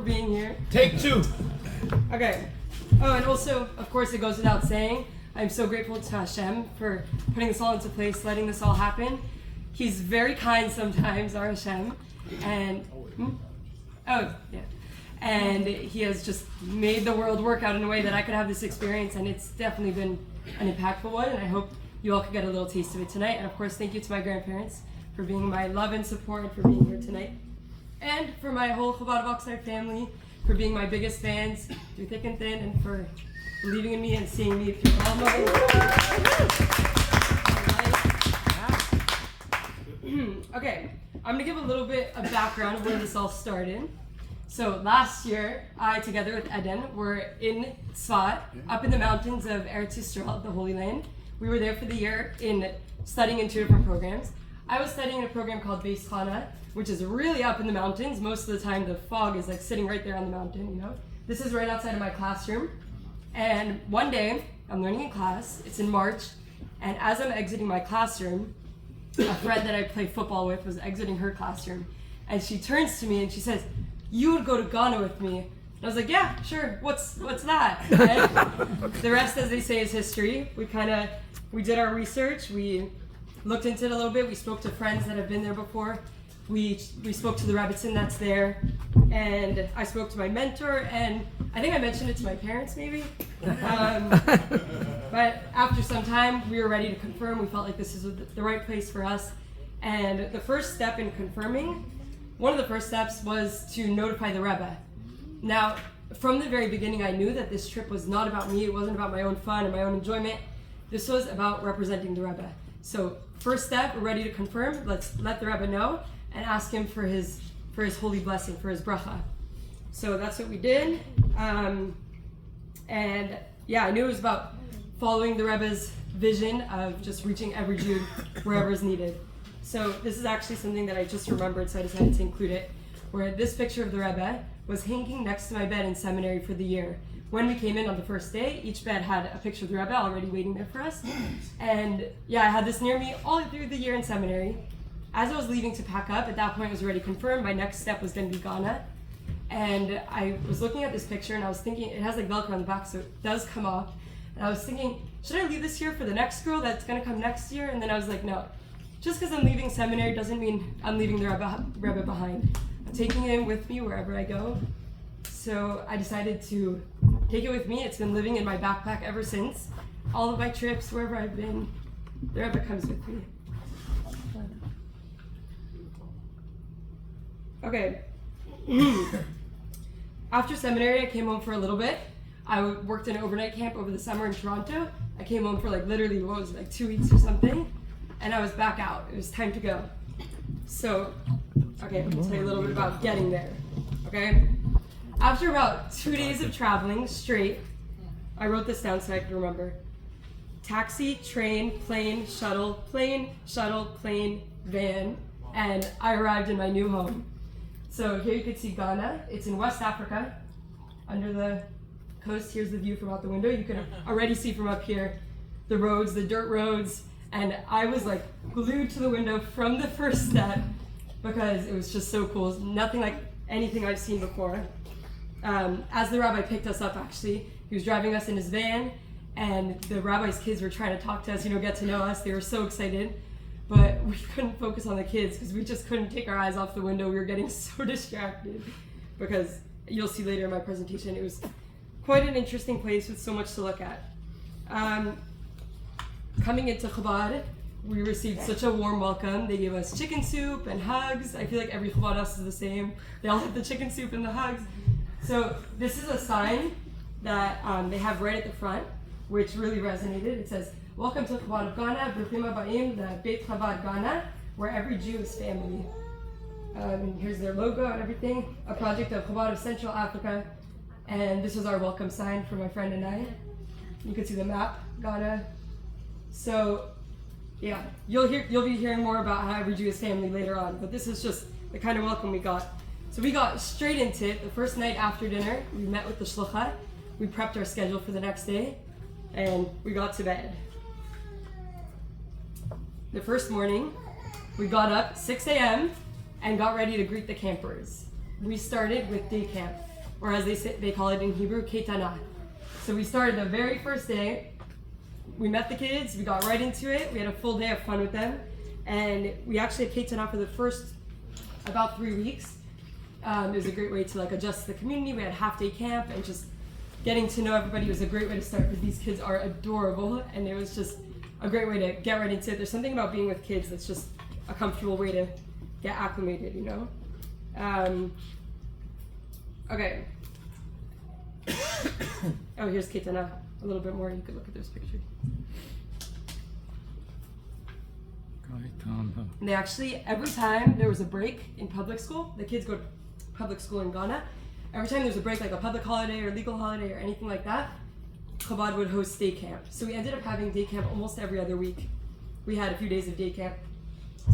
being here. Take two. Okay. Oh, and also, of course, it goes without saying, I'm so grateful to Hashem for putting this all into place, letting this all happen. He's very kind sometimes, our Hashem. And, oh, yeah. And he has just made the world work out in a way that I could have this experience, and it's definitely been an impactful one, and I hope you all could get a little taste of it tonight. And of course, thank you to my grandparents for being my love and support and for being here tonight. And for my whole Chabad of Oxnard family, for being my biggest fans through thick and thin, and for believing in me and seeing me through all my life. Okay, I'm gonna give a little bit of background of where this all started. So last year, I, together with Eden, were in Tzfat, up in the mountains of Eretz Yisrael, the Holy Land. We were there for the year in studying in 2 different programs. I was studying in a program called Beis Chana, which is really up in the mountains. Most of the time, the fog is like sitting right there on the mountain, you know? This is right outside of my classroom. And one day, I'm learning in class, it's in March, and as I'm exiting my classroom, a friend that I play football with was exiting her classroom, and she turns to me and she says, "You would go to Ghana with me." And I was like, "Yeah, sure, what's that?" And the rest, as they say, is history. We did our research, we looked into it a little bit, we spoke to friends that have been there before, we spoke to the Rebbitzin that's there, and I spoke to my mentor, and I think I mentioned it to my parents maybe. But after some time, we were ready to confirm. We felt like this is the right place for us. And the first step in confirming, one of the first steps was to notify the Rebbe. Now, from the very beginning, I knew that this trip was not about me. It wasn't about my own fun and my own enjoyment. This was about representing the Rebbe. So first step, we're ready to confirm. Let's let the Rebbe know and ask him for his holy blessing, for his bracha. So that's what we did. And yeah, I knew it was about following the Rebbe's vision of just reaching every Jew wherever is needed. So this is actually something that I just remembered, so I decided to include it, where this picture of the Rebbe was hanging next to my bed in seminary for the year. When we came in on the first day, each bed had a picture of the Rebbe already waiting there for us. And yeah, I had this near me all through the year in seminary. As I was leaving to pack up, at that point it was already confirmed, my next step was going to be Ghana. And I was looking at this picture and I was thinking, it has like Velcro on the back, so it does come off. And I was thinking, should I leave this here for the next girl that's going to come next year? And then I was like, no. Just because I'm leaving seminary doesn't mean I'm leaving the Rebbe behind. I'm taking him with me wherever I go. So I decided to take it with me. It's been living in my backpack ever since. All of my trips, wherever I've been, the Rebbe comes with me. Okay. After seminary, I came home for a little bit. I worked in an overnight camp over the summer in Toronto. I came home for like literally, 2 weeks or something. And I was back out. It was time to go. So, okay, I'll tell you a little bit about getting there. Okay? After about 2 days of traveling straight, I wrote this down so I could remember. Taxi, train, plane, shuttle, plane, van, and I arrived in my new home. So here you can see Ghana. It's in West Africa, under the coast. Here's the view from out the window. You can already see from up here the roads, the dirt roads, and I was like glued to the window from the first step because it was just so cool. It's nothing like anything I've seen before. As the rabbi picked us up, actually, he was driving us in his van, and the rabbi's kids were trying to talk to us, get to know us. They were so excited, but we couldn't focus on the kids because we just couldn't take our eyes off the window. We were getting so distracted because you'll see later in my presentation, it was quite an interesting place with so much to look at. Coming into Chabad, we received such a warm welcome. They gave us chicken soup and hugs. I feel like every Chabad house is the same. They all have the chicken soup and the hugs. So this is a sign that they have right at the front, which really resonated. It says, "Welcome to Chabad of Ghana, Bruchim Habayim, the Beit Chabad Ghana, where every Jew is family." Here's their logo and everything, a project of Chabad of Central Africa. And this was our welcome sign for my friend and I. You can see the map, Ghana. So, yeah, you'll be hearing more about how every Jew is family later on, but this is just the kind of welcome we got. So we got straight into it. The first night after dinner, we met with the shlucha. We prepped our schedule for the next day, and we got to bed. The first morning, we got up 6 a.m. and got ready to greet the campers. We started with day camp. or as they call it in Hebrew, Ketana. So we started the very first day. We met the kids, we got right into it, we had a full day of fun with them, and we actually had Ketana for the first about 3 weeks. It was a great way to like adjust to the community. We had half-day camp, and just getting to know everybody was a great way to start, because these kids are adorable, and it was just a great way to get right into it. There's something about being with kids that's just a comfortable way to get acclimated, you know? Okay. Oh, here's Ketana. A little bit more, you could look at those pictures. And they actually, every time there was a break in public school, the kids go to public school in Ghana, every time there's a break, like a public holiday or legal holiday or anything like that, Chabad would host day camp. So we ended up having day camp almost every other week. We had a few days of day camp.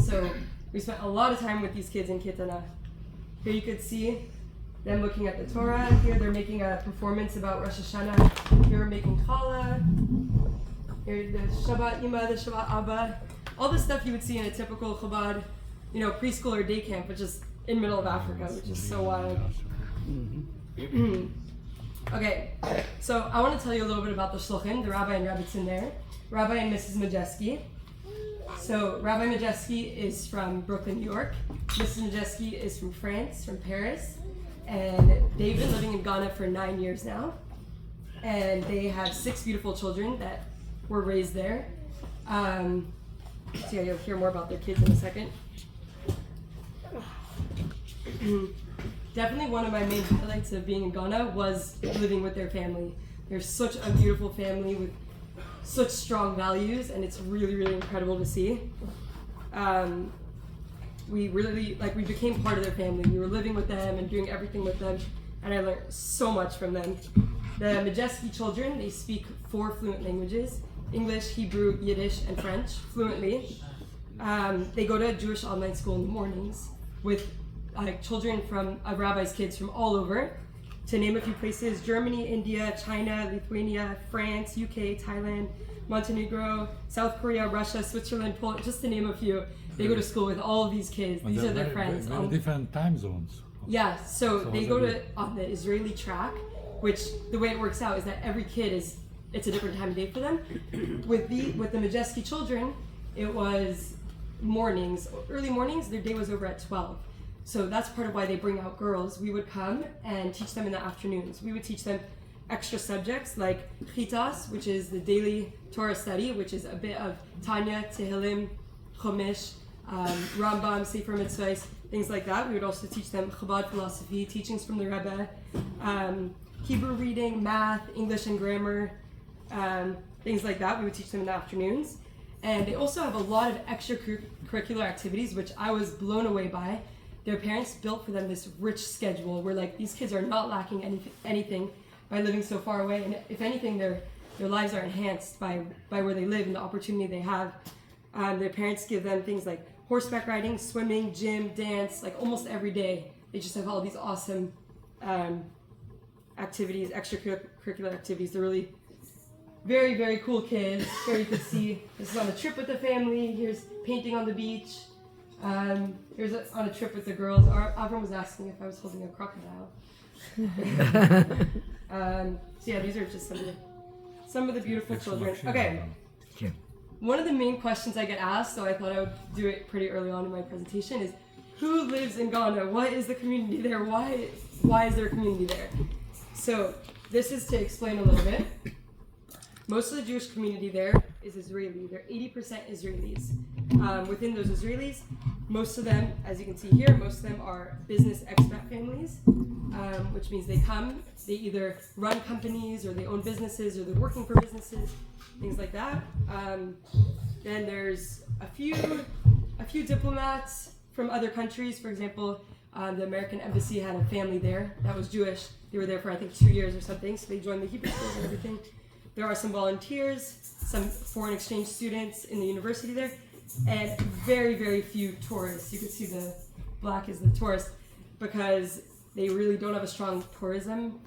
So we spent a lot of time with these kids in Ketana. Here you could see them looking at the Torah. Here they're making a performance about Rosh Hashanah. Here we're making challah. Here the Shabbat Ima, the Shabbat Abba. All the stuff you would see in a typical Chabad, preschool or day camp, but just in the middle of Africa, which is so wild. Okay, so I want to tell you a little bit about the Shluchim, the Rabbi and Rebbetzin there. Rabbi and Mrs. Majeski. So Rabbi Majeski is from Brooklyn, New York. Mrs. Majeski is from France, from Paris. And they've been living in Ghana for 9 years now. And they have 6 beautiful children that were raised there. So yeah, you'll hear more about their kids in a second. Definitely one of my main highlights of being in Ghana was living with their family. They're such a beautiful family with such strong values, and it's really, really incredible to see. We became part of their family. We were living with them and doing everything with them, and I learned so much from them. The Majeski children, they speak 4 fluent languages: English, Hebrew, Yiddish, and French fluently. They go to a Jewish online school in the mornings with children from a rabbi's kids from all over. To name a few places: Germany, India, China, Lithuania, France, UK, Thailand, Montenegro, South Korea, Russia, Switzerland, Poland, just to name a few. They go to school with all of these kids. These are their friends. Very different time zones. Yeah, so they go to on the Israeli track, which the way it works out is that every kid it's a different time of day for them. With the Majeski children, it was mornings, early mornings. Their day was over at 12. So that's part of why they bring out girls. We would come and teach them in the afternoons. We would teach them extra subjects like Chitas, which is the daily Torah study, which is a bit of Tanya, Tehillim, Chumash, Rambam, Sefer Mitzvahs, things like that. We would also teach them Chabad philosophy, teachings from the Rebbe, Hebrew reading, math, English and grammar, things like that. We would teach them in the afternoons. And they also have a lot of extracurricular activities, which I was blown away by. Their parents built for them this rich schedule where these kids are not lacking anything by living so far away, and if anything, their lives are enhanced by where they live and the opportunity they have. Their parents give them things like horseback riding, swimming, gym, dance, almost every day. They just have all these awesome activities, extracurricular activities. They're really very, very cool kids. Here you can see this is on a trip with the family. Here's painting on the beach. Here's on a trip with the girls. Avram was asking if I was holding a crocodile. So yeah, these are just some of the beautiful children. Okay. One of the main questions I get asked, so I thought I would do it pretty early on in my presentation, is who lives in Ghana? What is the community there? Why is there a community there? So this is to explain a little bit. Most of the Jewish community there is Israeli. They're 80% Israelis. Within those Israelis, most of them, as you can see here, most of them are business expat families, which means they come, they either run companies or they own businesses or they're working for businesses, things like that. Then there's a few diplomats from other countries. For example, the American embassy had a family there that was Jewish. They were there for I think 2 years or something, so they joined the Hebrew schools and everything. There are some volunteers, some foreign exchange students in the university there, and very, very few tourists. You can see the black is the tourist because they really don't have a strong tourism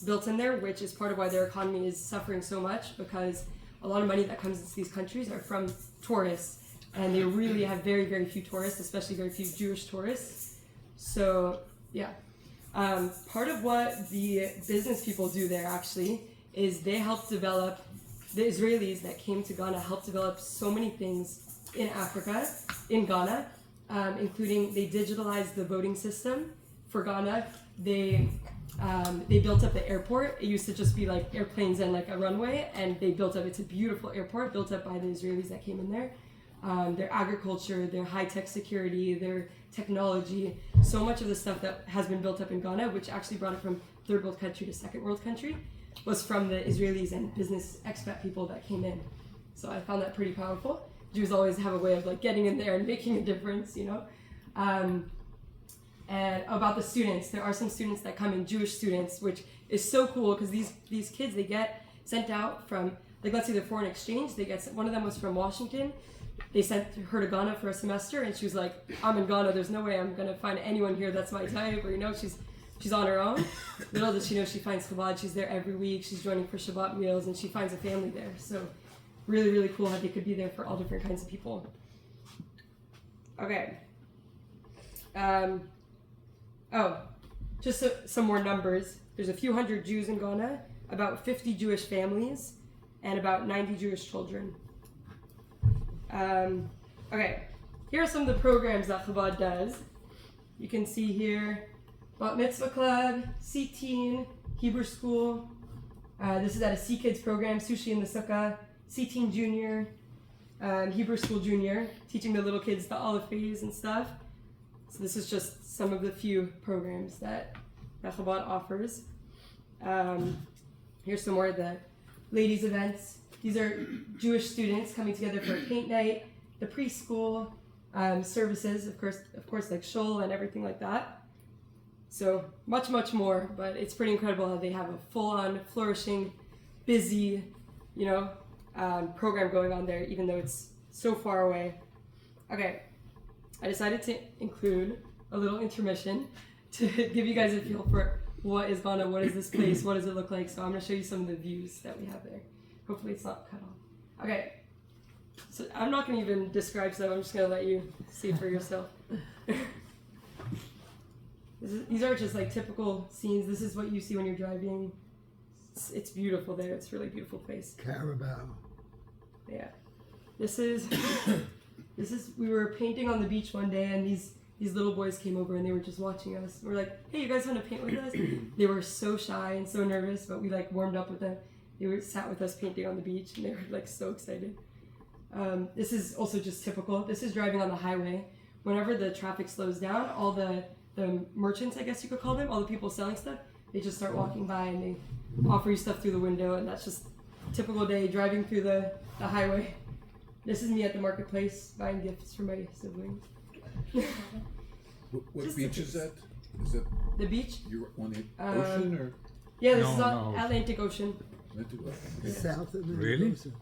built in there, which is part of why their economy is suffering so much, because a lot of money that comes into these countries are from tourists, and they really have very, very few tourists, especially very few Jewish tourists. So, yeah. Part of what the business people do there actually is they help develop, the Israelis that came to Ghana helped develop so many things in Africa, in Ghana, including they digitalized the voting system for Ghana. They built up the airport. It used to just be like airplanes and like a runway, and they built up, it's a beautiful airport built up by the Israelis that came in there. Their agriculture, their high-tech security, their technology, so much of the stuff that has been built up in Ghana, which actually brought it from third world country to second world country, was from the Israelis and business expat people that came in. So I found that pretty powerful. Jews always have a way of like getting in there and making a difference, you know. And about the students, there are some students that come in, Jewish students, which is so cool because these kids, they get sent out from, like let's say they're foreign exchange, they get, one of them was from Washington. They sent her to Ghana for a semester, and she was like, I'm in Ghana, there's no way I'm gonna find anyone here that's my type, or you know, she's on her own. Little does she know she finds Chabad, she's there every week, she's joining for Shabbat meals, and she finds a family there. So really, really cool how they could be there for all different kinds of people. Okay. Just some more numbers. There's a few hundred Jews in Ghana, about 50 Jewish families, and about 90 Jewish children. Okay, here are some of the programs that Chabad does. You can see here, Bat Mitzvah Club, C-Teen, Hebrew School. This is at a C-Kids program, Sushi in the Sukkah, C-Teen Junior, Hebrew School Junior, teaching the little kids the Aleph Beis and stuff. So this is just some of the few programs that Chabad offers. Here's some more of the ladies' events. These are Jewish students coming together for a paint night, the preschool, services, of course, like shul and everything like that. So much, much more, but it's pretty incredible how they have a full-on, flourishing, busy, program going on there, even though it's so far away. Okay, I decided to include a little intermission to give you guys a feel for what is Ghana, what is this place, what does it look like. So I'm going to show you some of the views that we have there. Hopefully it's not cut off. Okay, so I'm not going to even describe stuff, I'm just going to let you see for yourself. These are just like typical scenes. This is what you see when you're driving. It's beautiful there. It's a really beautiful place. Carabao. Yeah. This is we were painting on the beach one day, and these little boys came over and they were just watching us. We're like, hey, you guys want to paint with us? They were so shy and so nervous, but we like warmed up with them. They sat with us painting on the beach, and they were like so excited. This is also just typical. This is driving on the highway. Whenever the traffic slows down, all the merchants, I guess you could call them, all the people selling stuff, they just start walking by and they offer you stuff through the window, and that's just a typical day driving through the highway. This is me at the marketplace buying gifts for my siblings. What beach is that? Is that the beach? You're on the ocean or? Yeah, this is on Atlantic Ocean. Atlantic Ocean. Okay. South Atlantic Really? Ocean.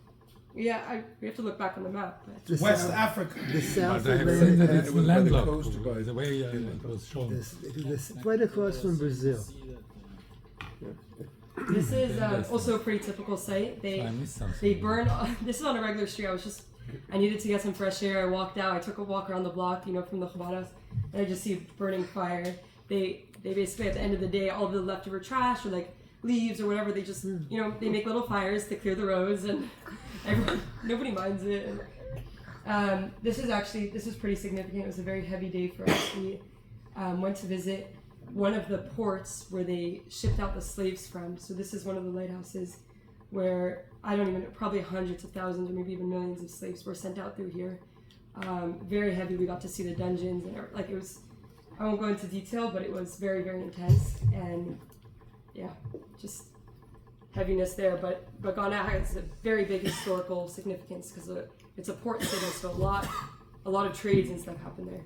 Yeah, we have to look back on the map. But. The West South- Africa. The South But I have Atlantic said that it's It was by the landlocked, coast by- the way it was shown. This right across from Brazil. This is also a pretty typical site. I missed something. They burn. This is on a regular street. I needed to get some fresh air. I walked out. I took a walk around the block, from the Chabad house, and I just see burning fire. They basically at the end of the day, all the leftover trash or like leaves or whatever, they just they make little fires to clear the roads, and nobody minds it. And, this is pretty significant. It was a very heavy day for us. We went to visit one of the ports where they shipped out the slaves from. So this is one of the lighthouses where probably hundreds of thousands or maybe even millions of slaves were sent out through here. Very heavy. We got to see the dungeons and it was. I won't go into detail, but it was very, very intense, and yeah, just heaviness there. But Ghana has a very big historical significance because it's a port city, so a lot of trades and stuff happen there.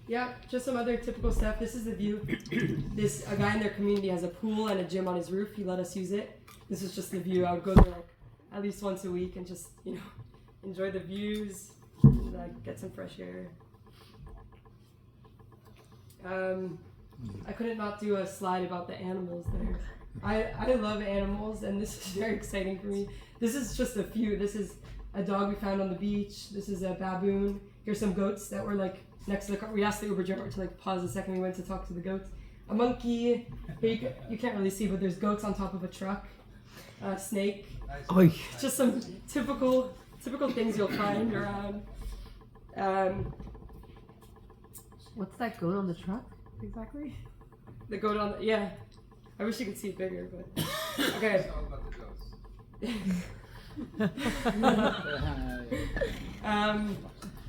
Yeah, just some other typical stuff. This is the view. A guy in their community has a pool and a gym on his roof. He let us use it. This is just the view. I would go there at least once a week and just enjoy the views. And, get some fresh air. I couldn't not do a slide about the animals there. I love animals, and this is very exciting for me. This is just a few. This is a dog we found on the beach. This is a baboon. Here's some goats that were next to the car. We asked the Uber driver to like pause a second. We went to talk to the goats. A monkey. Here you can't really see, but there's goats on top of a truck. A snake. Oy. Just some typical things you'll find around. What's that goat on the truck exactly? The goat on the, yeah. I wish you could see it bigger, but okay.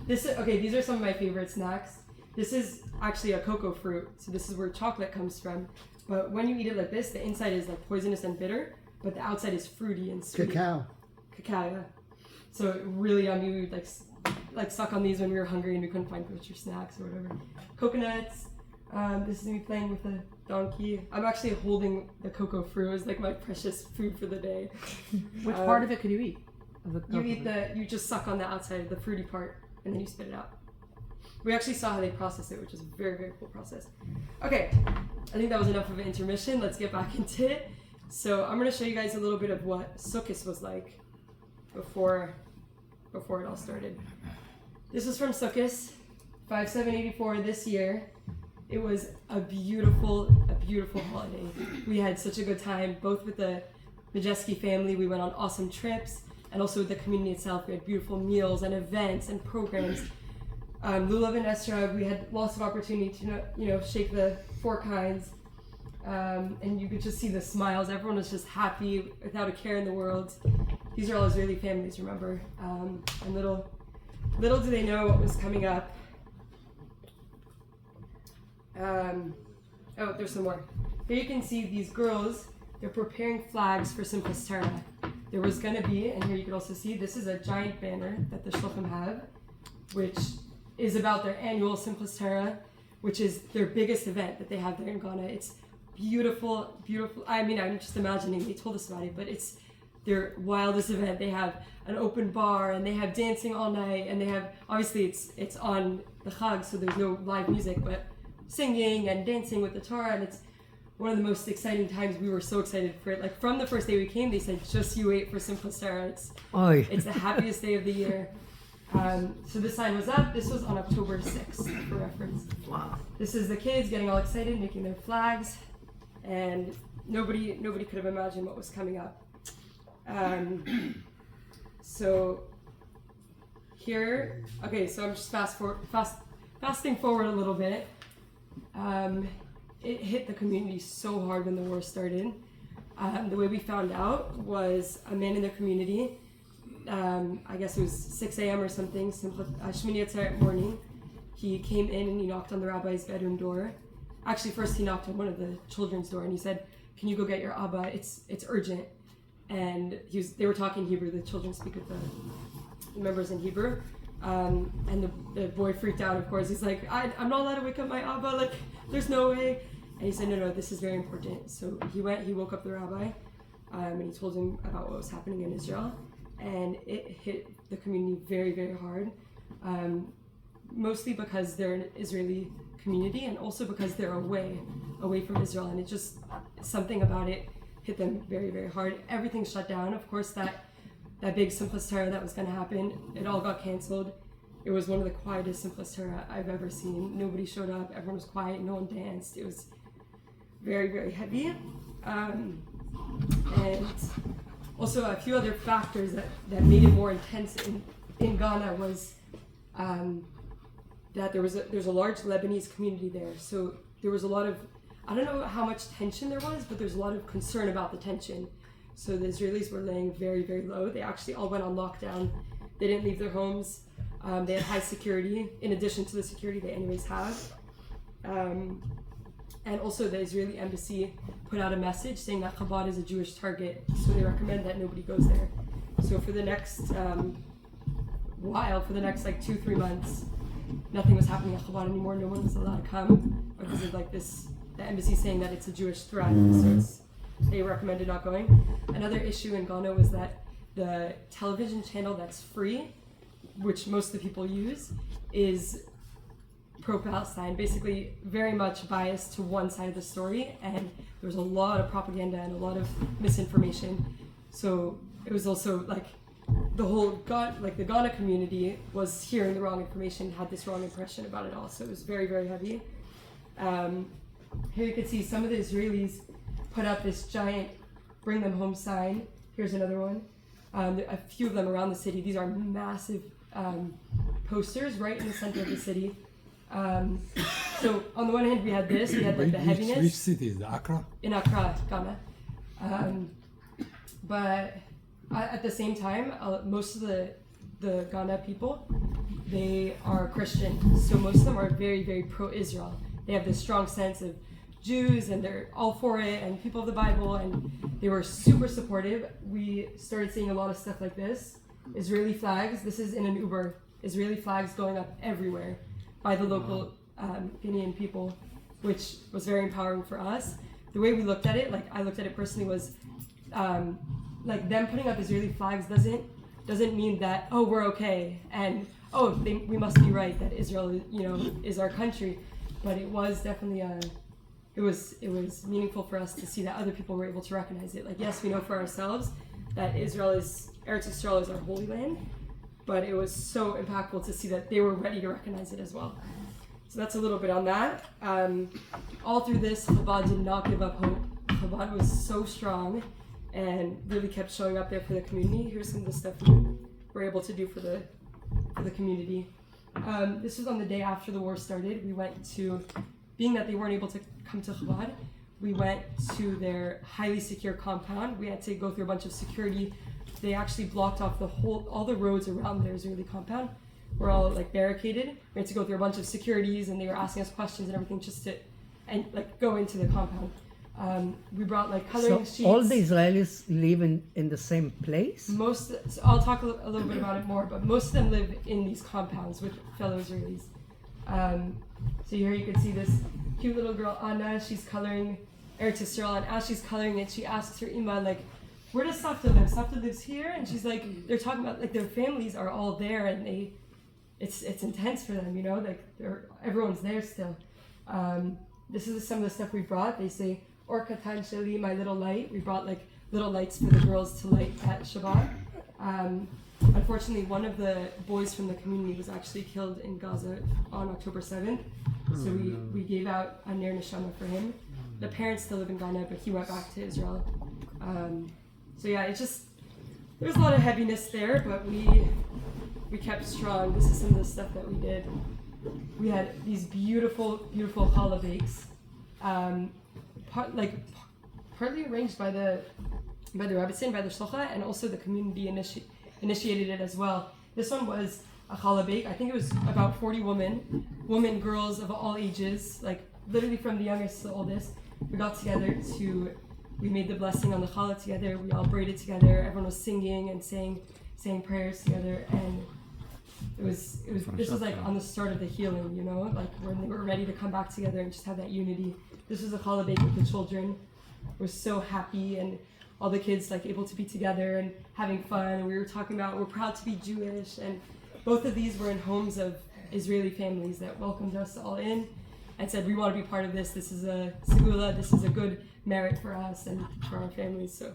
These are some of my favorite snacks. This is actually a cocoa fruit, so this is where chocolate comes from. But when you eat it like this, the inside is like poisonous and bitter, but the outside is fruity and sweet. Cacao. Cacao, yeah. So really yummy. We would like suck on these when we were hungry and we couldn't find kosher snacks or whatever. Coconuts. This is me playing with the donkey. I'm actually holding the cocoa fruit as like my precious food for the day. Which part of it could you eat? You just suck on the outside, the fruity part, and then you spit it out. We actually saw how they process it, which is a very, very cool process. Okay, I think that was enough of an intermission. Let's get back into it. So I'm going to show you guys a little bit of what Sukkot was like before it all started. This was from Sukkot, 5784 this year. It was a beautiful holiday. We had such a good time, both with the Majeski family. We went on awesome trips, and also with the community itself. We had beautiful meals and events and programs. Lulav and Estra, we had lots of opportunity to shake the 4 kinds, and you could just see the smiles. Everyone was just happy without a care in the world. These are all Israeli families, remember? And little do they know what was coming up. There's some more. Here you can see these girls. They're preparing flags for Simchas Torah. There was going to be, and here you can also see, this is a giant banner that the Shluchim have, which is about their annual Simchas Torah, which is their biggest event that they have there in Ghana. It's beautiful. I mean, I'm just imagining, they told us about it, but it's their wildest event. They have an open bar, and they have dancing all night, and they have, obviously it's on the Chag, so there's no live music, but singing and dancing with the Torah, and it's one of the most exciting times. We were so excited for it. Like from the first day we came, they said, just you wait for Simchas Torah. It's the happiest day of the year. So this sign was up. This was on October 6th, for reference. Wow. This is the kids getting all excited, making their flags, and nobody could have imagined what was coming up. So here, okay, so I'm just fasting forward a little bit. It hit the community so hard when the war started. The way we found out was a man in the community, I guess it was 6 a.m. or something, Shmini Atzeret morning, he came in and he knocked on the rabbi's bedroom door. Actually, first he knocked on one of the children's door and he said, "Can you go get your Abba? It's urgent." And they were talking Hebrew. The children speak with the members in Hebrew. And the boy freaked out, of course. He's like, I'm not allowed to wake up my Abba, like, there's no way. And he said, no, this is very important. So he woke up the rabbi, and he told him about what was happening in Israel. And it hit the community very, very hard, mostly because they're an Israeli community, and also because they're away from Israel. And it just, something about it hit them very, very hard. Everything shut down. Of course, that big Simchas Torah that was going to happen, it all got canceled. It was one of the quietest Simchas Torah I've ever seen. Nobody showed up. Everyone was quiet. No one danced. It was very, very heavy. And also a few other factors that made it more intense in Ghana was that there's a large Lebanese community there. So there was a lot of, I don't know how much tension there was, but there's a lot of concern about the tension. So the Israelis were laying very, very low. They actually all went on lockdown. They didn't leave their homes. They had high security, in addition to the security they anyways have. And also the Israeli embassy put out a message saying that Chabad is a Jewish target, so they recommend that nobody goes there. So for the next for the next like 2-3 months, nothing was happening at Chabad anymore. No one was allowed to come because of like this, the embassy saying that it's a Jewish threat. So they recommended not going. Another issue in Ghana was that the television channel that's free, which most of the people use, is pro-Palestine, basically very much biased to one side of the story, and there was a lot of propaganda and a lot of misinformation. So it was also like the whole the Ghana community was hearing the wrong information, had this wrong impression about it all. So it was very, very heavy. Here you can see some of the Israelis put up this giant "Bring Them Home" sign. Here's another one. A few of them around the city. These are massive posters right in the center of the city. So on the one hand, we had this. We had like the heaviness. Which city is it? Accra? In Accra, Ghana. But at the same time, most of the Ghana people, they are Christian. So most of them are very, very pro-Israel. They have this strong sense of Jews and they're all for it and people of the Bible, and they were super supportive. We started seeing a lot of stuff like this. Israeli flags. This is in an Uber. Israeli flags going up everywhere by the local Guinean people, which was very empowering for us. The way we looked at it, like I looked at it personally, was like them putting up Israeli flags doesn't mean that, oh, we're okay and we must be right that Israel, is our country. But it was definitely it was meaningful for us to see that other people were able to recognize it. Like, yes, we know for ourselves that Eretz Israel is our holy land, but it was so impactful to see that they were ready to recognize it as well. So that's a little bit on that. All through this, Chabad did not give up hope. Chabad was so strong and really kept showing up there for the community. Here's some of the stuff we were able to do for the community. This was on the day after the war started. We went to, being that they weren't able to come to Chabad, we went to their highly secure compound. We had to go through a bunch of security. They actually blocked off all the roads around their Israeli compound. We're all like barricaded. We had to go through a bunch of securities, and they were asking us questions and everything just to go into the compound. We brought like coloring sheets. All the Israelis live in the same place? So I'll talk a little bit about it more, but most of them live in these compounds with fellow Israelis. So here you can see this cute little girl, Anna. She's coloring Eretz Yisrael, and as she's coloring it, she asks her Ima, like, where does Savta live? Savta lives here, and she's like, they're talking about like their families are all there, and it's intense for them, like everyone's there still. This is some of the stuff we brought. They say, Or Katan Sheli, my little light. We brought like little lights for the girls to light at Shabbat. Unfortunately, one of the boys from the community was actually killed in Gaza on October 7th. So we gave out a Ner Neshama for him. The parents still live in Ghana, but he went back to Israel. So yeah, there's a lot of heaviness there, but we kept strong. This is some of the stuff that we did. We had these beautiful, beautiful challah bakes, partly arranged by the Rebbetzin, by the Shlocha, and also the community initiated it as well. This one was a challah bake. I think it was about 40 women, girls of all ages, like literally from the youngest to the oldest. We got together we made the blessing on the challah together. We all braided together. Everyone was singing and saying prayers together, and this was like on the start of the healing, like when they were ready to come back together and just have that unity. This was a challah bake with the children. We're so happy, and all the kids like able to be together and having fun. And we were talking about we're proud to be Jewish, and both of these were in homes of Israeli families that welcomed us all in and said we want to be part of this. This is a segula. This is a good merit for us and for our families. So,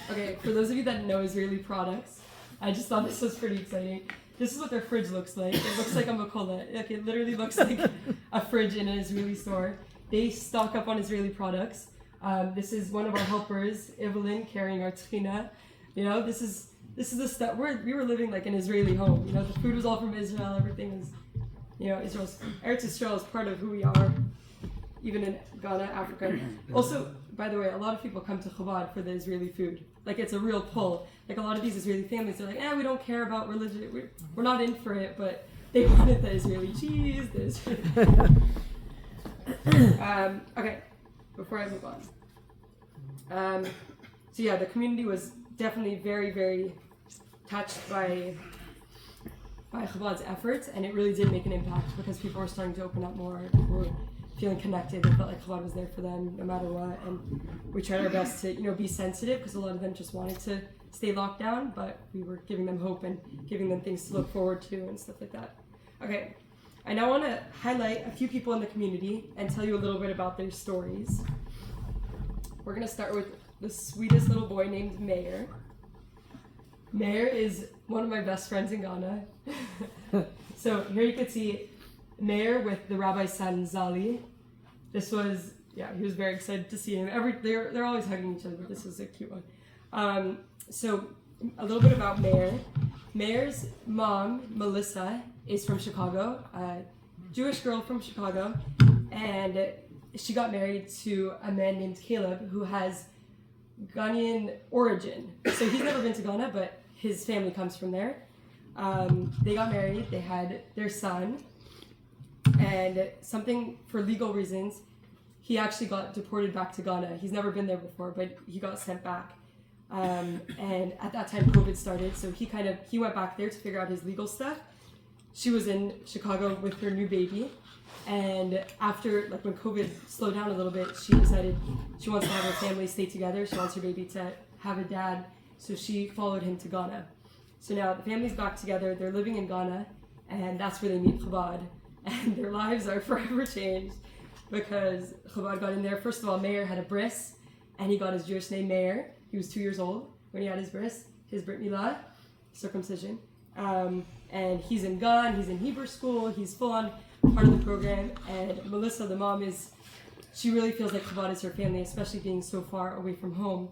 okay, for those of you that know Israeli products, I just thought this was pretty exciting. This is what their fridge looks like. It looks like a makola. Like it literally looks like a fridge in an Israeli store. They stock up on Israeli products. This is one of our helpers, Evelyn, carrying our tchina. This is the stuff. We were living like an Israeli home. The food was all from Israel. Everything was, Eretz Yisrael is part of who we are, even in Ghana, Africa. Also, by the way, a lot of people come to Chabad for the Israeli food. Like it's a real pull. Like a lot of these Israeli families, they're like, we don't care about religion. We're not in for it, but they wanted the Israeli cheese. Okay, before I move on. So yeah, the community was definitely very, very touched by Chabad's efforts, and it really did make an impact because people were starting to open up more. People were feeling connected. They felt like Chabad was there for them no matter what, and we tried our best to be sensitive because a lot of them just wanted to stay locked down, but we were giving them hope and giving them things to look forward to and stuff like that. Okay, I now want to highlight a few people in the community and tell you a little bit about their stories. We're going to start with the sweetest little boy named Meir. Meir is one of my best friends in Ghana. So here you can see Meir with the rabbi's son Zali. This was, he was very excited to see him. They're always hugging each other, but this was a cute one. So a little bit about Meir. Meir's mom, Melissa, is from Chicago, a Jewish girl from Chicago, and she got married to a man named Caleb who has Ghanaian origin. So he's never been to Ghana, but his family comes from there. They got married, they had their son, and something for legal reasons, he actually got deported back to Ghana. He's never been there before, but he got sent back. And at that time COVID started, so he went back there to figure out his legal stuff. She was in Chicago with her new baby, and after, like, when COVID slowed down a little bit, she decided she wants to have her family stay together. She wants her baby to have a dad, so she followed him to Ghana. So now the family's back together, they're living in Ghana, and that's where they meet Chabad, and their lives are forever changed because Chabad got in there. First of all, Meir had a bris, and he got his Jewish name Meir. He was 2 years old when he had his brit milah, circumcision. And he's in Ghana, he's in Hebrew school, he's full on part of the program. And Melissa, the mom, she really feels like Chabad is her family, especially being so far away from home.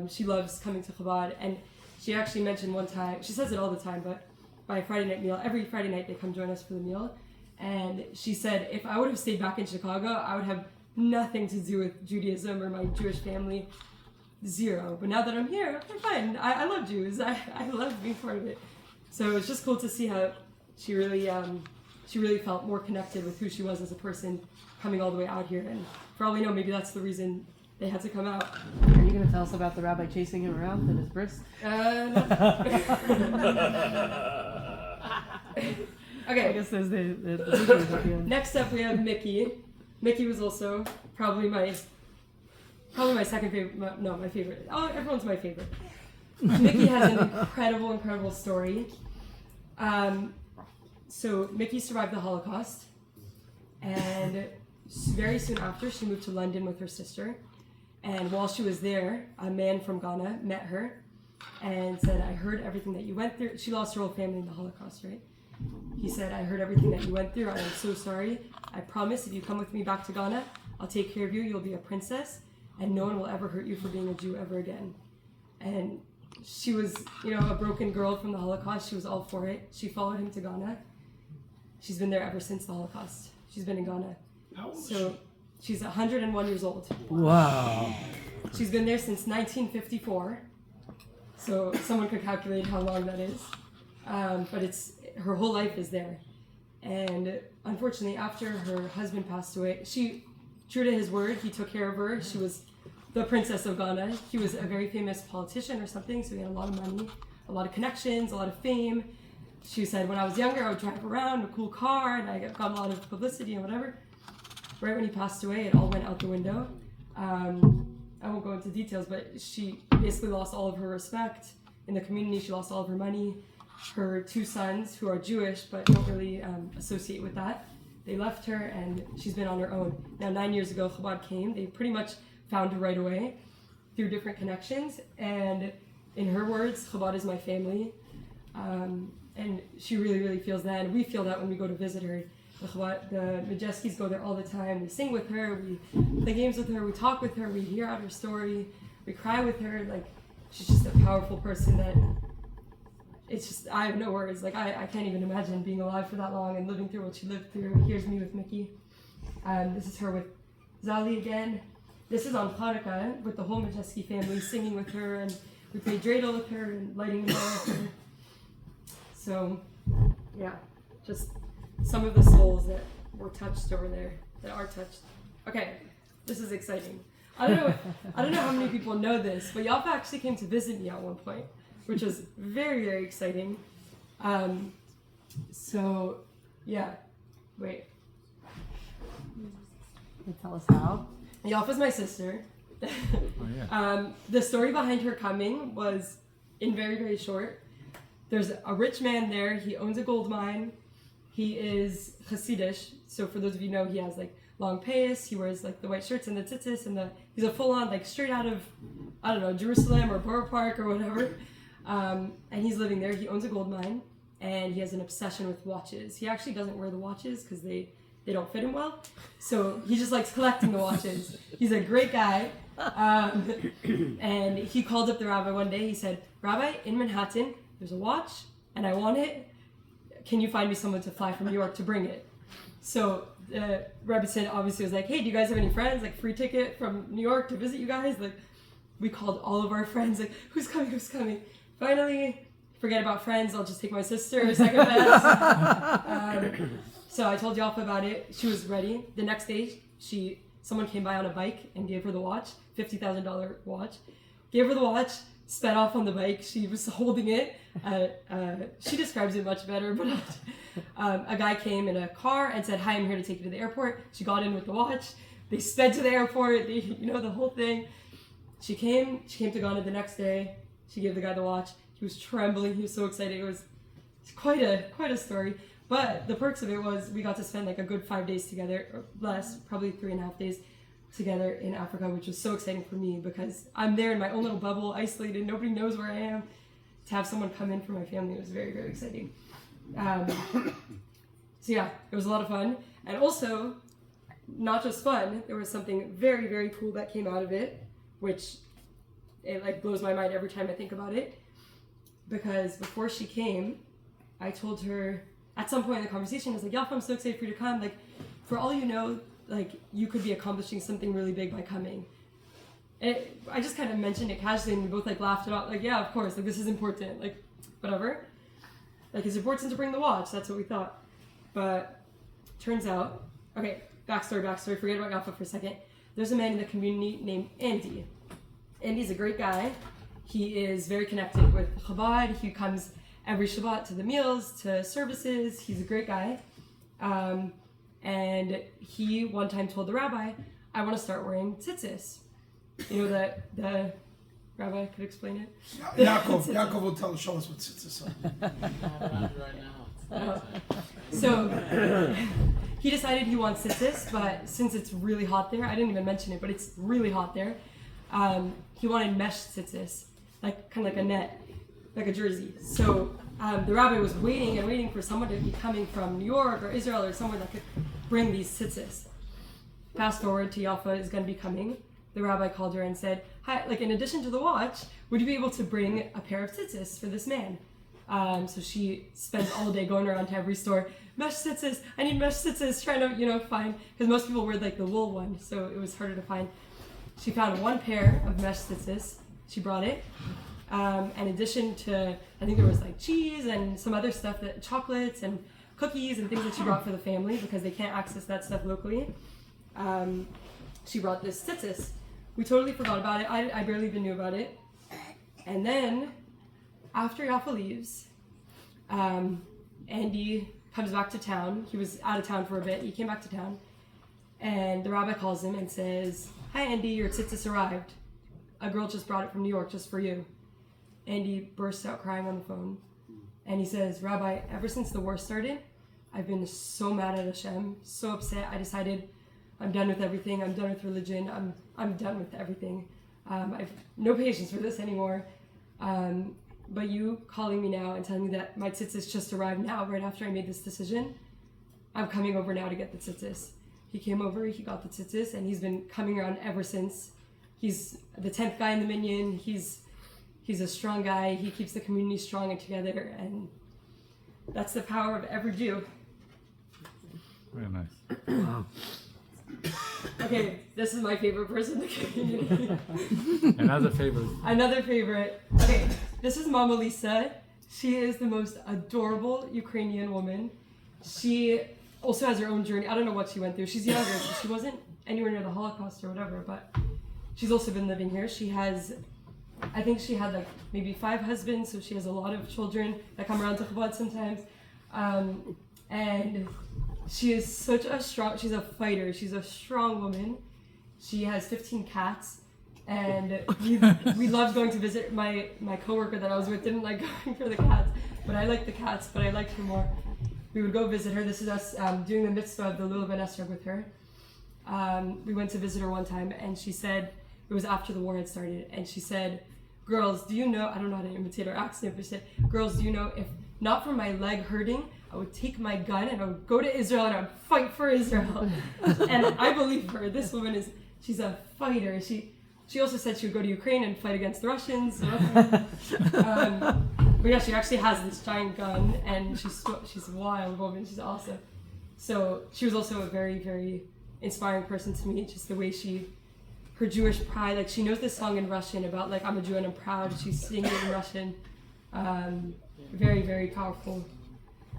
She loves coming to Chabad. And she actually mentioned one time, she says it all the time, but by Friday night meal, every Friday night they come join us for the meal. And she said, if I would have stayed back in Chicago, I would have nothing to do with Judaism or my Jewish family. Zero. But now that I'm here, I'm fine. I love Jews. I love being part of it. So it's just cool to see how she really felt more connected with who she was as a person coming all the way out here. And for all we know, maybe that's the reason they had to come out. Are you going to tell us about the rabbi chasing him around in his bris? No. Okay. I guess there's the videos at the end. Next up, we have Mickey. Mickey was also probably my second favorite. No, my favorite. Oh, everyone's my favorite. Mickey has an incredible story. So Mickey survived the Holocaust, and very soon after, she moved to London with her sister. And while she was there, a man from Ghana met her and said, "I heard everything that you went through." She lost her whole family in the Holocaust, right? He said, "I heard everything that you went through. I am so sorry. I promise if you come with me back to Ghana, I'll take care of you. You'll be a princess, and no one will ever hurt you for being a Jew ever again." And she was, a broken girl from the Holocaust. She was all for it. She followed him to Ghana. She's been there ever since the Holocaust. She's been in Ghana. How old is So she's 101 years old. Wow. She's been there since 1954. So someone could calculate how long that is. But her whole life is there. And unfortunately, after her husband passed away, true to his word, he took care of her. She was the princess of Ghana. He was a very famous politician or something, so he had a lot of money, a lot of connections, a lot of fame. She said, when I was younger, I would drive around in a cool car, and I got a lot of publicity and whatever. Right when he passed away, it all went out the window. I won't go into details, but she basically lost all of her respect in the community. She lost all of her money. Her two sons, who are Jewish but don't really associate with that, they left her, and she's been on her own. Now, 9 years ago, Chabad came. They pretty much found her right away through different connections. And in her words, Chabad is my family. And she really, really feels that. And we feel that when we go to visit her. The Majeskis go there all the time. We sing with her, we play games with her, we talk with her, we hear out her story, we cry with her. Like, she's just a powerful person that it's just, I have no words. Like, I can't even imagine being alive for that long and living through what she lived through. Here's me with Mickey. This is her with Zali again. This is on Hanukkah with the whole Majeski family, singing with her, and we played dreidel with her and lighting the fire with her. So, yeah, just some of the souls that were touched over there, that are touched. Okay, this is exciting. I don't know how many people know this, but Yafa actually came to visit me at one point, which was very, very exciting. So, yeah, wait. Can you tell us how? Yafa's my sister. Oh, yeah. The story behind her coming was, in very, very short, there's a rich man there. He owns a gold mine. He is Hasidish. So for those of you who know, he has like long payas. He wears like the white shirts and the tzitzis, and he's a full-on, like, straight out of, I don't know, Jerusalem or Borough Park or whatever. And he's living there. He owns a gold mine, and he has an obsession with watches. He actually doesn't wear the watches because they don't fit him well. So he just likes collecting the watches. He's a great guy. And he called up the rabbi one day. He said, "Rabbi, in Manhattan, there's a watch, and I want it. Can you find me someone to fly from New York to bring it?" So Rebbetzin obviously was like, "Hey, do you guys have any friends? Like, free ticket from New York to visit you guys?" Like, we called all of our friends, like, who's coming, who's coming? Finally, forget about friends, I'll just take my sister, second best. So I told Yafa about it. She was ready. The next day, someone came by on a bike and gave her the watch, $50,000 watch. Gave her the watch, sped off on the bike. She was holding it. She describes it much better, but a guy came in a car and said, "Hi, I'm here to take you to the airport." She got in with the watch. They sped to the airport, the whole thing. She came to Ghana the next day. She gave the guy the watch. He was trembling. He was so excited. It was quite a story. But the perks of it was we got to spend like a good 5 days together, or less, probably 3.5 days together in Africa, which was so exciting for me because I'm there in my own little bubble, isolated. Nobody knows where I am. To have someone come in for my family was very, very exciting. So yeah, it was a lot of fun. And also, not just fun, there was something very, very cool that came out of it, which it like blows my mind every time I think about it. Because before she came, I told her at some point in the conversation, I was like, "Yafa, I'm so excited for you to come. Like, for all you know, like you could be accomplishing something really big by coming." And I just kind of mentioned it casually, and we both like laughed it off. Like, yeah, of course. Like, this is important. Like, whatever. Like, it's important to bring the watch. That's what we thought. But turns out, okay, backstory. Forget about Yafa for a second. There's a man in the community named Andy. Andy's a great guy. He is very connected with Chabad. He comes every Shabbat to the meals, to services. He's a great guy. And he one time told the rabbi, "I want to start wearing tzitzis." You know that the rabbi could explain it? Yaakov will show us what tzitzis are. So he decided he wants tzitzis, but since it's really hot there, I didn't even mention it, but it's really hot there. He wanted mesh tzitzis, like kind of like a net, like a jersey. So the rabbi was waiting for someone to be coming from New York or Israel or somewhere that could bring these tzitzis. Fast forward to Yafa is going to be coming. The rabbi called her and said, "Hi, like in addition to the watch, would you be able to bring a pair of tzitzis for this man?" So she spends all day going around to every store, "Mesh tzitzis, I need mesh tzitzis," trying to, find, because most people wear like the wool one, so it was harder to find. She found one pair of mesh tzitzis. She brought it. In addition to, I think there was like cheese and some other stuff, chocolates and cookies and things that she brought for the family because they can't access that stuff locally. She brought this tzitzis. We totally forgot about it. I barely even knew about it. And then, after Yafa leaves, Andy comes back to town. He was out of town for a bit. He came back to town. And the rabbi calls him and says, "Hi, Andy, your tzitzis arrived. A girl just brought it from New York just for you." Andy bursts out crying on the phone. And he says, "Rabbi, ever since the war started, I've been so mad at Hashem, so upset. I decided I'm done with everything. I'm done with religion. I'm done with everything. I've no patience for this anymore. But you calling me now and telling me that my tzitzis just arrived now, right after I made this decision, I'm coming over now to get the tzitzis." He came over, he got the tzitzis, and he's been coming around ever since. He's the 10th guy in the minyan. He's a strong guy. He keeps the community strong and together, and that's the power of every Jew. Very nice. Wow. Okay, this is my favorite person in the community. Another favorite. Another favorite. Okay, this is Mama Lisa. She is the most adorable Ukrainian woman. She also has her own journey. I don't know what she went through. She's younger. She wasn't anywhere near the Holocaust or whatever, but she's also been living here. I think she had like maybe 5 husbands, so she has a lot of children that come around to Chabad sometimes. And she is she's a fighter. She's a strong woman. She has 15 cats. And we loved going to visit my coworker that I was with. Didn't like going for the cats, but I liked the cats, but I liked her more. We would go visit her. This is us doing the mitzvah of the Lulav Ben Esrog with her. We went to visit her one time, and she said, it was after the war had started, and she said, girls, do you know, I don't know how to imitate her accent, but she said, girls, do you know, if not for my leg hurting, I would take my gun and I would go to Israel and I would fight for Israel. And I believe her. This woman she's a fighter. She also said she would go to Ukraine and fight against the Russians. But yeah, she actually has this giant gun, and she's a wild woman. She's awesome. So she was also a very, very inspiring person to me. Just the way her Jewish pride, like she knows this song in Russian about like I'm a Jew and I'm proud. She's singing it in Russian. Very, very powerful.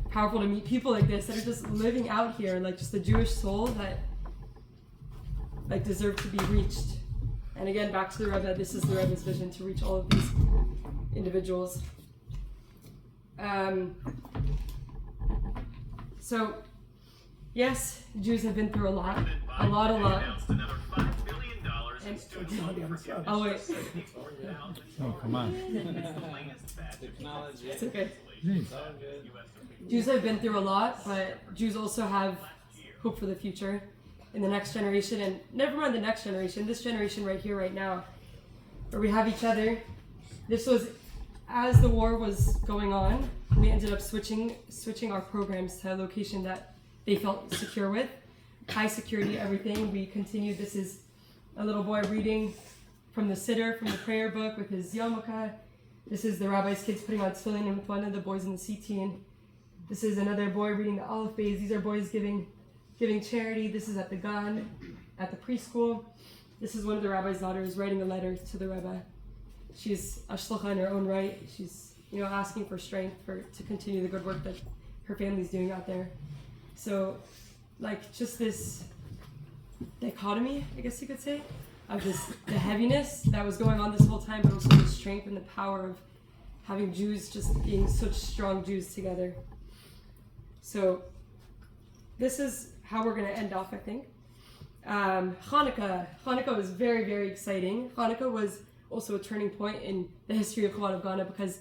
Powerful to meet people like this that are just living out here, like just the Jewish soul that like deserve to be reached. And again, back to the Rebbe, this is the Rebbe's vision to reach all of these individuals. So, yes, Jews have been through a lot. And, oh wait. Oh, come on. It's okay. Jeez. Jews have been through a lot, but Jews also have hope for the future in the next generation, and never mind the next generation, this generation right here, right now, where we have each other. This was, as the war was going on, we ended up switching our programs to a location that they felt secure with. High security, everything. We continued. This is a little boy reading from the Siddur, from the prayer book with his yarmulke. This is the rabbi's kids putting on tefillin with one of the boys in the seateen. This is another boy reading the Aleph Beis. These are boys giving charity. This is at the Gan, at the preschool. This is one of the rabbi's daughters writing a letter to the Rebbe. She's a shlucha in her own right. She's, asking for strength to continue the good work that her family's doing out there. So, like, just this dichotomy, I guess you could say, of the heaviness that was going on this whole time, but also the strength and the power of having Jews just being such strong Jews together. So, this is how we're going to end off, I think. Hanukkah. Hanukkah was very, very exciting. Hanukkah was also a turning point in the history of Chabad of Ghana because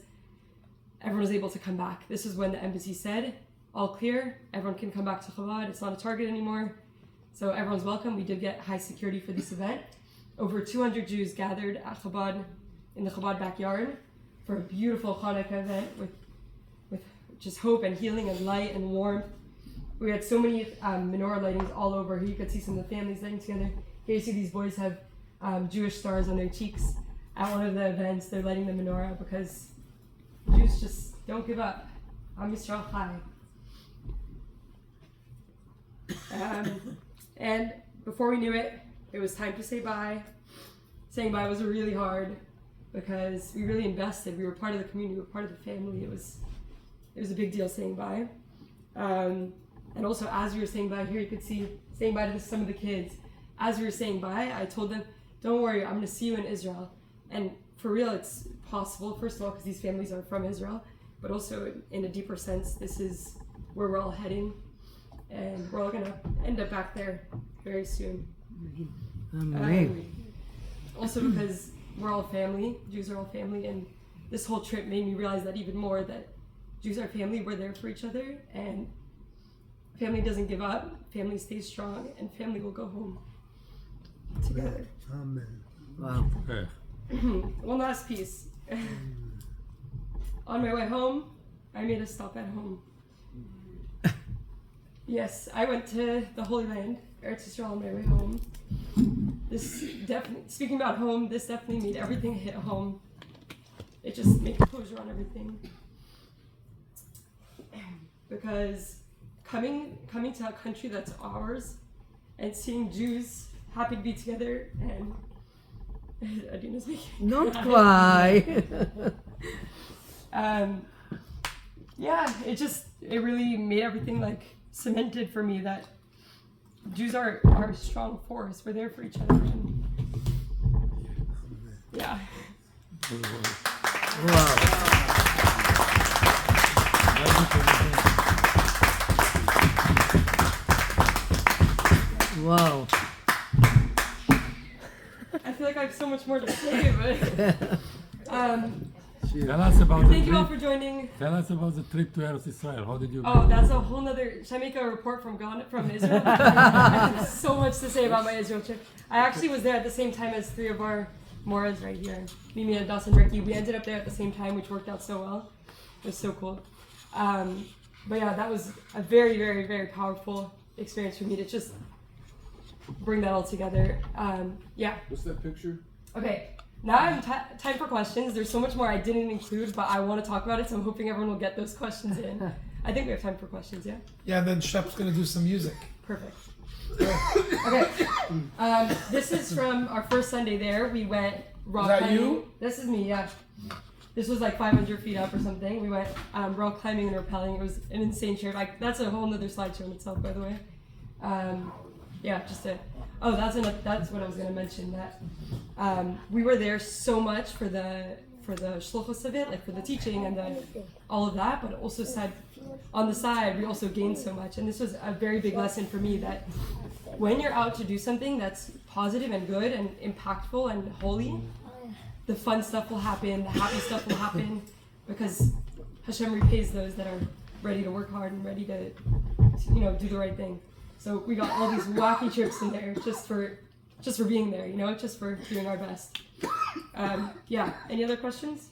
everyone was able to come back. This is when the embassy said, all clear, everyone can come back to Chabad. It's not a target anymore. So everyone's welcome. We did get high security for this event. Over 200 Jews gathered at Chabad, in the Chabad backyard, for a beautiful Hanukkah event with just hope and healing and light and warmth. We had so many menorah lightings all over. Here you could see some of the families lighting together. Here you see these boys have Jewish stars on their cheeks. At one of the events, they're lighting the menorah because Jews just don't give up. Am Yisrael Chai. And before we knew it, it was time to say bye. Saying bye was really hard because we really invested. We were part of the community. We were part of the family. It was a big deal saying bye. And also, as we were saying bye, here you could see saying bye to some of the kids. As we were saying bye, I told them, don't worry, I'm going to see you in Israel. And for real, it's possible, first of all, because these families are from Israel, but also in a deeper sense, this is where we're all heading. And we're all going to end up back there very soon. Also because we're all family, Jews are all family, and this whole trip made me realize that even more, that Jews are family, we're there for each other, and family doesn't give up, family stays strong, and family will go home together. Amen. Wow. Okay. One last piece. On my way home, I made a stop at home. Yes, I went to the Holy Land, Eretz Yisrael, on my way home. Speaking about home, this definitely made everything hit home. It just made closure on everything. Because coming to a country that's ours and seeing Jews happy to be together, and Adina's making Don't cry. Yeah, it really made everything like cemented for me that Jews are a strong force. We're there for each other. And yeah. Wow. I feel like I have so much more to say, but Tell us about the thank you all trip. for joining. Tell us about the trip to Eretz Israel. How did you Oh, go? that's a whole nother. Should I make a report from Ghana, from Israel? I have so much to say about my Israel trip. I actually was there at the same time as three of our Mora's right here. Mimi and Dawson Ricky. We ended up there at the same time, which worked out so well. It was so cool. But yeah, that was a very, very, very powerful experience for me to just bring that all together. Yeah. What's that picture? Okay. Now I have time for questions. There's so much more I didn't include, but I want to talk about it, so I'm hoping everyone will get those questions in. I think we have time for questions, yeah? Yeah, and then Shep's gonna do some music. Perfect. Okay. This is from our first Sunday there. We went rock that climbing. you? This is me, yeah. This was like 500 feet up or something. We went rock climbing and rappelling. It was an insane trip. That's a whole nother slideshow in itself, by the way. Yeah, just a... Oh, that's what I was going to mention. That we were there so much for the shluchos of it, like for the teaching and all of that, but also said on the side we also gained so much. And this was a very big lesson for me that when you're out to do something that's positive and good and impactful and holy, the fun stuff will happen, the happy stuff will happen, because Hashem repays those that are ready to work hard and ready to do the right thing. So we got all these wacky trips in there just for being there, just for doing our best. Yeah. Any other questions?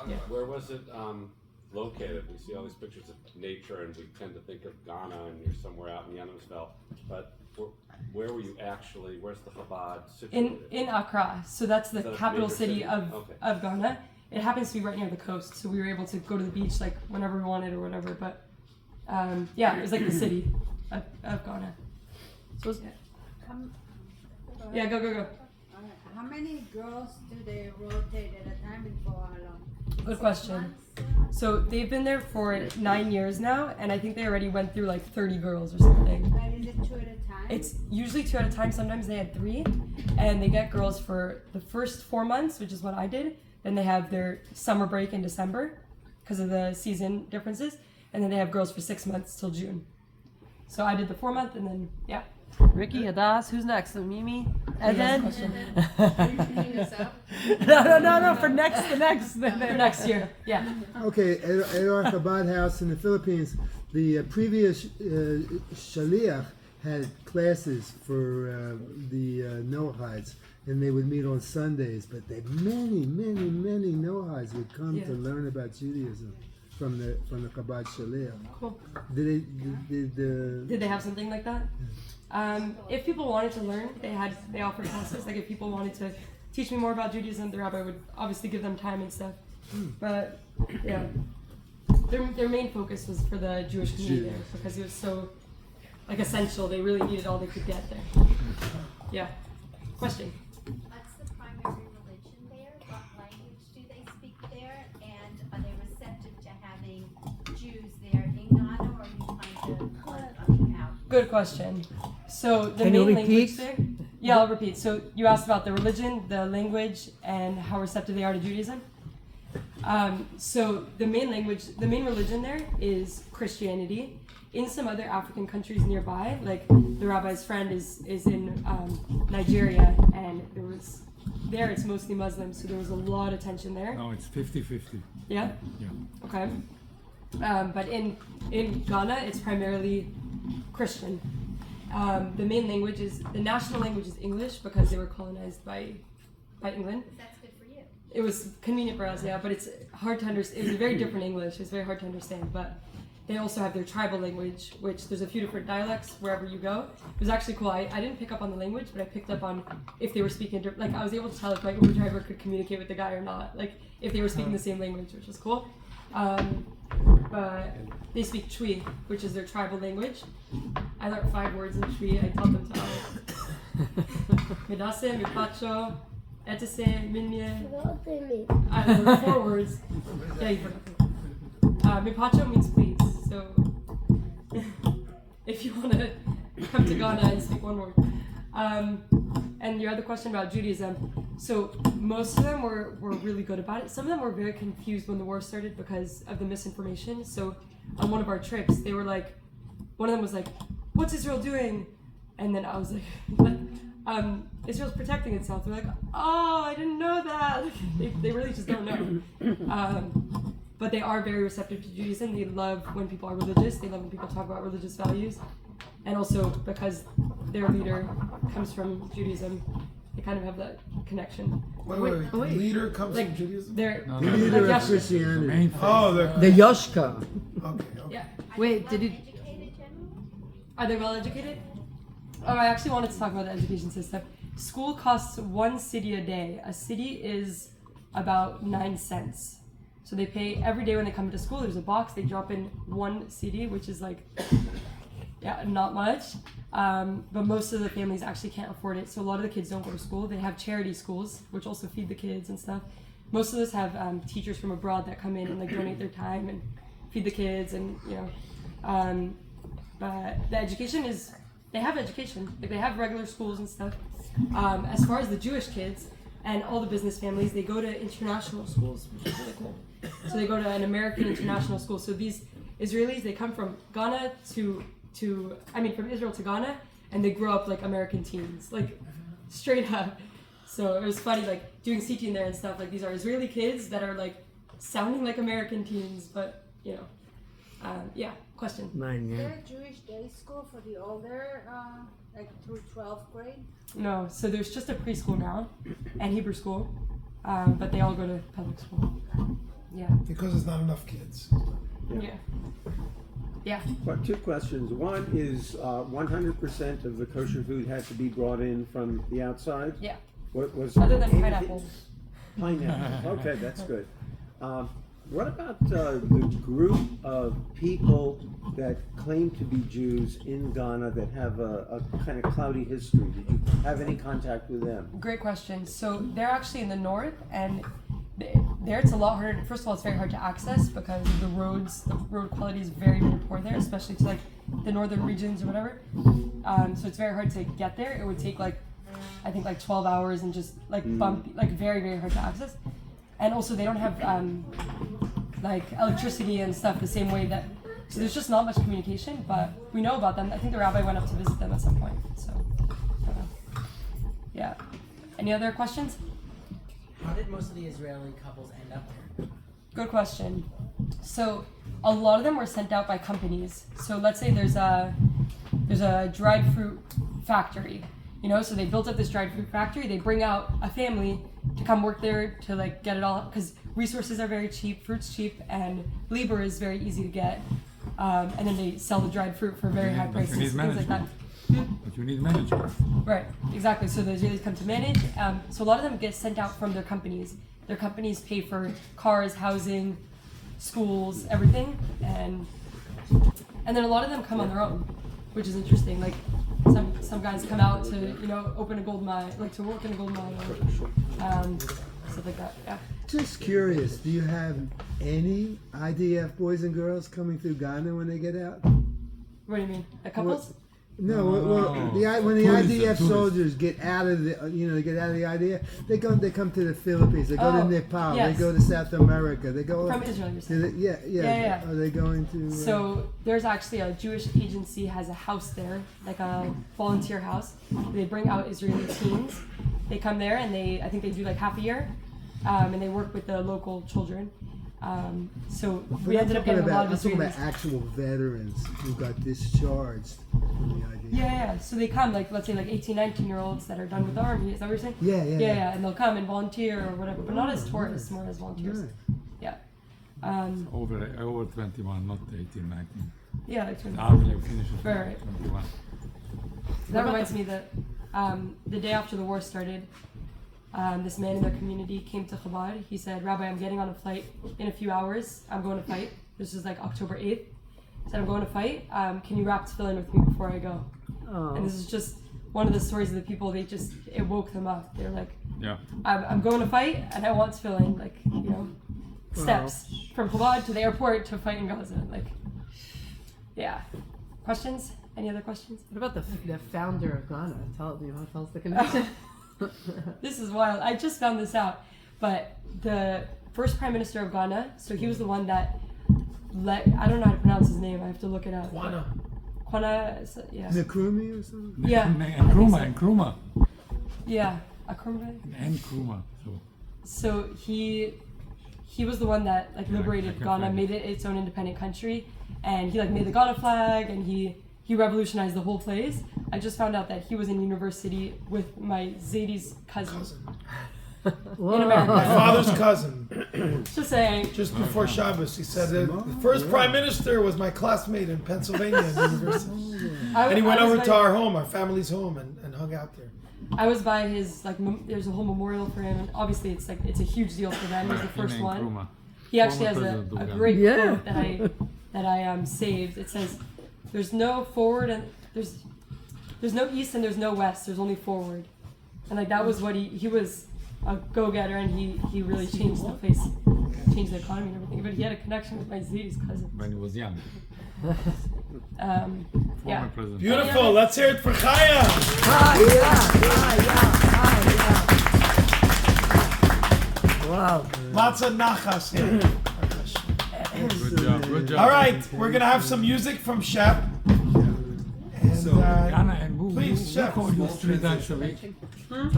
Yeah. Where was it located? We see all these pictures of nature, and we tend to think of Ghana, and you're somewhere out in Yemenville. But where were you actually? Where's the Chabad situated? In Accra. So that's the capital major city city? of Okay. Ghana. It happens to be right near the coast, so we were able to go to the beach like whenever we wanted or whatever. But yeah, it was like the city of Ghana. So yeah, go. How many girls do they rotate at a time and for how long? Good question. So they've been there for 9 years now, and I think they already went through like 30 girls or something. But is it 2 at a time? It's usually 2 at a time. Sometimes they had 3, and they get girls for the first 4 months, which is what I did. Then they have their summer break in December because of the season differences, and then they have girls for 6 months till June. So I did the 4 month, and then yeah. Ricky, Hadas, who's next? So Mimi, and then. Are you picking us up? No. For the Next year, yeah. Okay, at our Chabad house in the Philippines, the previous shaliach had classes for the Noahides, and they would meet on Sundays. But many Noahides would come to learn about Judaism from the Chabad shaliach. Cool. Did they have something like that? If people wanted to learn, they offered classes. Like if people wanted to teach me more about Judaism, the rabbi would obviously give them time and stuff. But yeah, their main focus was for the Jewish community there because it was so like essential. They really needed all they could get there. Yeah. Question. What's the primary religion there? What language do they speak there? And are they receptive to having Jews there in Ghana, or are you kind of coming out? Good question. So the Can you main repeat? language there. Yeah, I'll repeat. So you asked about the religion, the language, and how receptive they are to Judaism. So the main religion there is Christianity. In some other African countries nearby, like the rabbi's friend is in Nigeria, and there it's mostly Muslim, so there was a lot of tension there. No, it's 50-50. Yeah? Yeah. Okay. But in Ghana, it's primarily Christian. The national language is English because they were colonized by England. That's good for you. It was convenient for us, yeah, but it's hard to understand. It was a very different English. It's very hard to understand, but they also have their tribal language, which there's a few different dialects wherever you go. It was actually cool. I didn't pick up on the language, but I picked up on if they were speaking, like I was able to tell if my Uber driver could communicate with the guy or not, like if they were speaking the same language, which was cool. But they speak Twi, which is their tribal language. I learned 5 words in Twi. I taught them to Medase, Mipacho, Etese, Minye. I learned 4 words. Yeah, you forgot. Mipacho means please. So if you want to come to Ghana and speak 1 word. And your other question about Judaism. So most of them were really good about it. Some of them were very confused when the war started because of the misinformation. So on one of our trips, they were like, one of them was like, "What's Israel doing?" And then I was like, Israel's protecting itself. They're like, "Oh, I didn't know that." Like, they really just don't know. But they are very receptive to Judaism. They love when people are religious. They love when people talk about religious values. And also because their leader comes from Judaism, they kind of have that connection. Wait. The leader comes Like from Judaism? they're No, The no, leader like of Christianity. the main Oh, The Yoshka. okay. yeah. Wait, did you? Educated generally? Are they well educated? Oh, I actually wanted to talk about the education system. School costs 1 cedi a day. A cedi is about 9 cents. So they pay every day when they come to school. There's a box. They drop in 1 cedi, which is like, yeah, not much. But most of the families actually can't afford it. So a lot of the kids don't go to school. They have charity schools, which also feed the kids and stuff. Most of those have teachers from abroad that come in and like donate their time and feed the kids, and you know. But the education is, they have education. Like they have regular schools and stuff. As far as the Jewish kids and all the business families, they go to international schools, which is really cool. So they go to an American international school. So these Israelis, they come from Ghana from Israel to Ghana, and they grow up like American teens, like straight up. So it was funny, like doing CT in there and stuff. Like these are Israeli kids that are like sounding like American teens, but you know, yeah. Question. Mine, Is yeah. there a Jewish day school for the older, like through 12th grade? No, so there's just a preschool now, and Hebrew school, but they all go to public school. Yeah. Because there's not enough kids. Yeah. Yeah. Well, 2 questions. One is 100% of the kosher food had to be brought in from the outside? Yeah. What was Other than anything- pineapples. Pineapples. Okay, that's good. What about the group of people that claim to be Jews in Ghana that have a kind of cloudy history? Did you have any contact with them? Great question. So they're actually in the north, and there it's a lot harder. First of all, it's very hard to access because the road quality is very, very poor there, especially to like the northern regions or whatever. So it's very hard to get there. It would take I think 12 hours and just like bump, like very, very hard to access. And also they don't have like electricity and stuff the same way that, so there's just not much communication, but we know about them. I think the rabbi went up to visit them at some point, so yeah. Any other questions? How did most of the Israeli couples end up there? Good question. So a lot of them were sent out by companies. So let's say there's a dried fruit factory, you know, so they built up this dried fruit factory. They bring out a family to come work there to like get it all, because resources are very cheap, fruit's cheap, and labor is very easy to get. And then they sell the dried fruit for very high prices, You need things like that. management. But you need management. Right, exactly. So the Israelis come to manage. So a lot of them get sent out from their companies. Their companies pay for cars, housing, schools, everything, and then a lot of them come on their own, which is interesting. Like some guys come out to open a gold mine, like to work in a gold mine, or, stuff like that. Yeah. Just curious, do you have any IDF boys and girls coming through Ghana when they get out? What do you mean? The couples? No, when the IDF soldiers get out of the, they get out of the IDF, they come to the Philippines, they go to Nepal, yes. they go to South America, they go From Israel, you're saying? Yeah. Are they going to? So there's actually a Jewish agency has a house there, like a volunteer house. They bring out Israeli teens. They come there and I think they do like half a year, and they work with the local children. So we ended up getting a lot of I'm talking Israelis. about actual veterans who got discharged from the IDF. Yeah. So they come, like, let's say, like 18, 19-year-olds that are done with the army. Is that what you're saying? Yeah. And they'll come and volunteer or whatever, but not as tourists, more as volunteers. Right. Yeah. Over 21, not 18, 19. Yeah, like 20. Army, you finish it Right. 21. That reminds me that the day after the war started, this man in their community came to Chabad. He said, "Rabbi, I'm getting on a flight in a few hours. I'm going to fight." This is like October 8th. He said, "I'm going to fight. Can you wrap tefillin with me before I go?" Oh. And this is just one of the stories of the people. It woke them up. They're like, Yeah. I'm going to fight and I want tefillin. Like, steps from Chabad to the airport to fight in Gaza. Like, yeah. Questions? Any other questions? What about the founder of Ghana? Tell us the connection. This is wild. I just found this out. But the first prime minister of Ghana, so he was the one that I don't know how to pronounce his name. I have to look it up. Kwana, yeah. Nkrumah or something? Yeah. Nkrumah. Yeah. Nkrumah. Nkrumah. So he was the one that liberated Ghana, made it its own independent country, and he made the Ghana flag, and he he revolutionized the whole place. I just found out that he was in university with my Zadie's cousin. In America. My father's cousin. Just saying. Just before Shabbos, he said the first prime minister was my classmate in Pennsylvania University. And he went over to our home, our family's home, and hung out there. I was by his there's a whole memorial for him, and obviously it's a huge deal for them. He was the first one. He actually has a great quote that I saved. It says, "There's no forward and there's no east and there's no west. There's only forward." And like that was what he was a go-getter, and he really changed the place, changed the economy and everything. But he had a connection with my Zadie's cousin. When he was young. Yeah. Beautiful. Let's hear it for Chaya. Wow. Lots of nachas here. Good job. Good job. All right, we're gonna have some music from Shep. And, Ghana and who Chef. called you 3 times a week?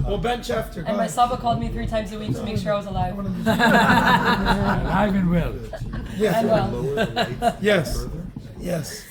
We'll bench after. And my Saba called me 3 times a week to make sure I was alive. Alive and well. Yes. And well. Yes. Yes.